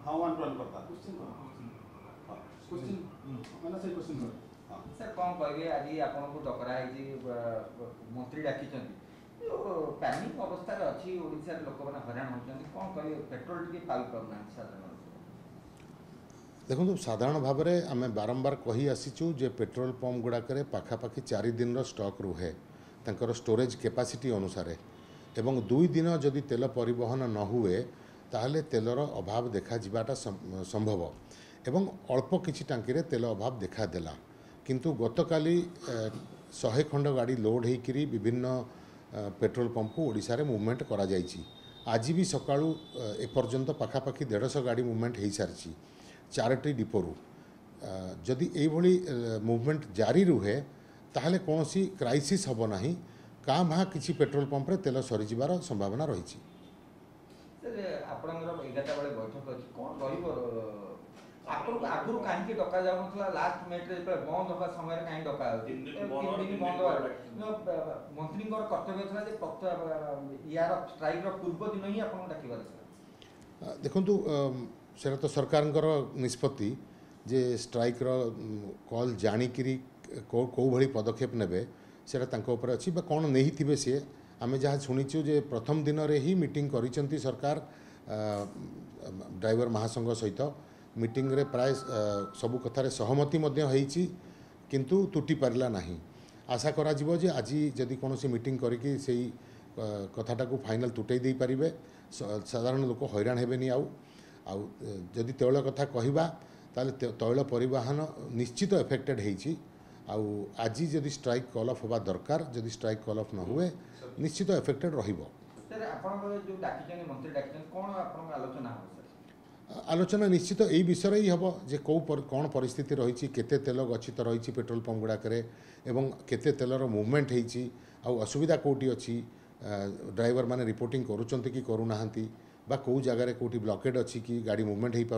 हाँ one two one करता question मैंने से क्वेश्चन कर सर कौन कहे आज आपको डकरा मंत्री डाकी पैनिक अवस्था अच्छी ओडिशा लोक मैंने हैरान होती कौन कहे पेट्रोल टी पाई पाना साधारण देखो साधारण भाव में आम बारंबार कही आसीचु जे पेट्रोल पंप गुड़ाक पाखापाखि 4 दिन स्टॉक रुहे तांकर स्टोरेज कैपेसिटी अनुसार एवं 2 दिन जदि तेल परिवहन न हुए ताहले तेलर अभाव देखा जीवाटा संभव एवं अल्प किछि टांकी रे तेल अभाव देखा देला किंतु गतकाली 100 खंड गाड़ी लोड होकरी विभिन्न पेट्रोल पंप को ओडिशा रे मूवमेंट करा जायछि। आज भी सकाळू एपर्यंत पाखापाखि 150 गाड़ी मूवमेंट हो सारी 4टी डिपोरू जदि एभली मूवमेंट जारी रुहे ताहले कौनसी क्राइसिस हबो नाही का भा किछि पेट्रोल पंप रे तेल सरीजिबार संभावना रही। आपणकर 11टा बेले बैठक अछि कोन रहिबो आपन आगुर काहे डका जाउनथला लास्ट मिनिट रे बंद होबा समय रे काहे डका 3 दिन बंद मंत्री कर्तव्य था जे यार स्ट्राइक रो पूर्व दिन ही आपन डाकिबार था। देखंतु सेटा तो सरकार निष्पत्ति जे स्ट्राइक रो कॉल जानिकी कौ भली पदक्षेप नेबे सेटा तांको ऊपर अछि बा कोन नहीं थिबे से आमे जहाँ शुणीचु जे प्रथम दिन रे ही मीटिंग करिसंती सरकार ड्राइवर महासंघ सहित मीटिंग रे प्राय सबु कथारे सहमति मध्य होईची किंतु तुटी पारला नाही। आशा करा जिवो जे आज जदि कोनोसी मीटिंग करिकी सेई कथाटा को फाइनल तुटै दे पारिबे साधारण लोक हैरान हेबेनी आउ जदि तैल कथा कहवा ताले तैल परिवहन निश्चित एफेक्टेड होईची आउ आज जदि स्ट्राइक कॉल ऑफ होबा दरकार जदि स्ट्राइक कॉल ऑफ न हुए निश्चित एफेक्टेड रहिबो। सर आपन जो डाकिचन मंत्री डाकिचन कोन आपन आलोचना हो सर आलोचना निश्चित यही विषय ही हम जे कौन परिस्थिति रही केते तेल गच्छित रही पेट्रोल पंप गुड़ाक एवं केते तेलर मूवमेंट होती असुविधा कौटी अच्छी ड्राइवर माने रिपोर्टिंग करुँच कि करूना बा कौ जगार कौटी ब्लॉकेड अच्छी कि गाड़ी मूवमेंट हो